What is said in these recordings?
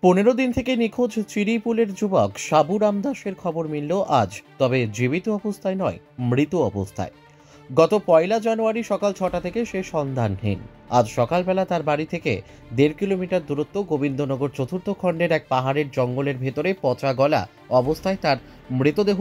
15 দিন থেকে নিখোঁজ চিরিপুলের যুবক সাবু রামদাসের খবর মিলল আজ। তবে জীবিত অবস্থায় নয়, মৃত অবস্থায়। গত 1 জানুয়ারি সকাল 6টা থেকে সে সন্ধানহীন। আজ সকালবেলা তার বাড়ি থেকে 1.5 কিলোমিটার দূরত্ব গোবিন্দনগর চতুর্থ খণ্ডের এক পাহাড়ের জঙ্গলের ভেতরে পচা গলা অবস্থায় তার মৃতদেহ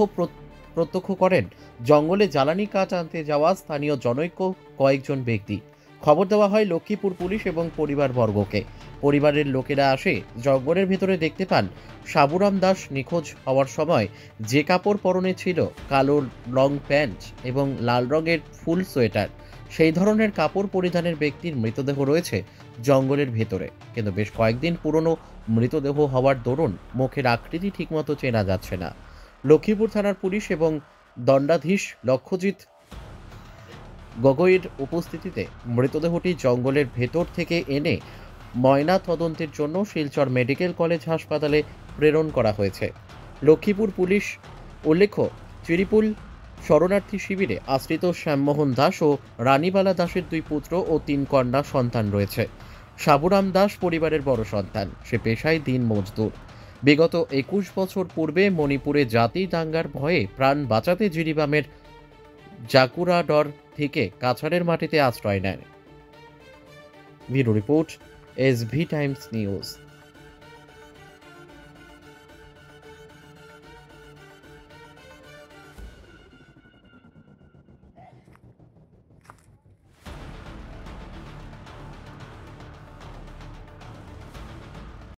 প্রত্যক্ষ করেন জঙ্গলে জ্বালানি কাঠ আনতে যাওয়া স্থানীয় জনৈক কয়েকজন ব্যক্তি। খবর দেওয়া হয় লক্ষ্মীপুর পুলিশ এবং পরিবারবর্গকে। পরিবারের লোকেরা আসে জঙ্গলের ভেতরে দেখতে পান সাবুরাম দাস নিখোঁজ হওয়ার সময় যে কাপড় পরনে ছিল, কালো লং প্যান্ট এবং লাল রঙের ফুল সোয়েটার, সেই ধরনের কাপড় পরিধানের ব্যক্তির মৃতদেহ রয়েছে জঙ্গলের ভেতরে। কিন্তু বেশ কয়েকদিন পুরনো মৃতদেহ হওয়ার দরুন মুখের আকৃতি ঠিকমতো চেনা যাচ্ছে না। লক্ষ্মীপুর থানার পুলিশ এবং দণ্ডাধীশ লক্ষ্যজিৎ গগৈর উপস্থিতিতে মৃতদেহটি জঙ্গলের ভেতর থেকে এনে ময়না তদন্তের জন্য শিলচর মেডিকেল কলেজ হাসপাতালে প্রেরণ করা হয়েছে। লক্ষ্মীপুর পুলিশ উল্লেখ্য, চিরিপুল শরণার্থী শিবিরে আশ্রিত শ্যামমোহন দাস ও রানীবালা দাসের 2 পুত্র ও 3 কন্যা সন্তান রয়েছে। সাবুরাম দাস পরিবারের বড় সন্তান। সে পেশায় দিন মজদুর। বিগত 21 বছর পূর্বে মণিপুরে জাতি দাঙ্গার ভয়ে প্রাণ বাঁচাতে জিরিবামের জাকুরাডর থেকে কাছাড়ের মাটিতে আশ্রয় নেয়। Bureau report, SV Times news.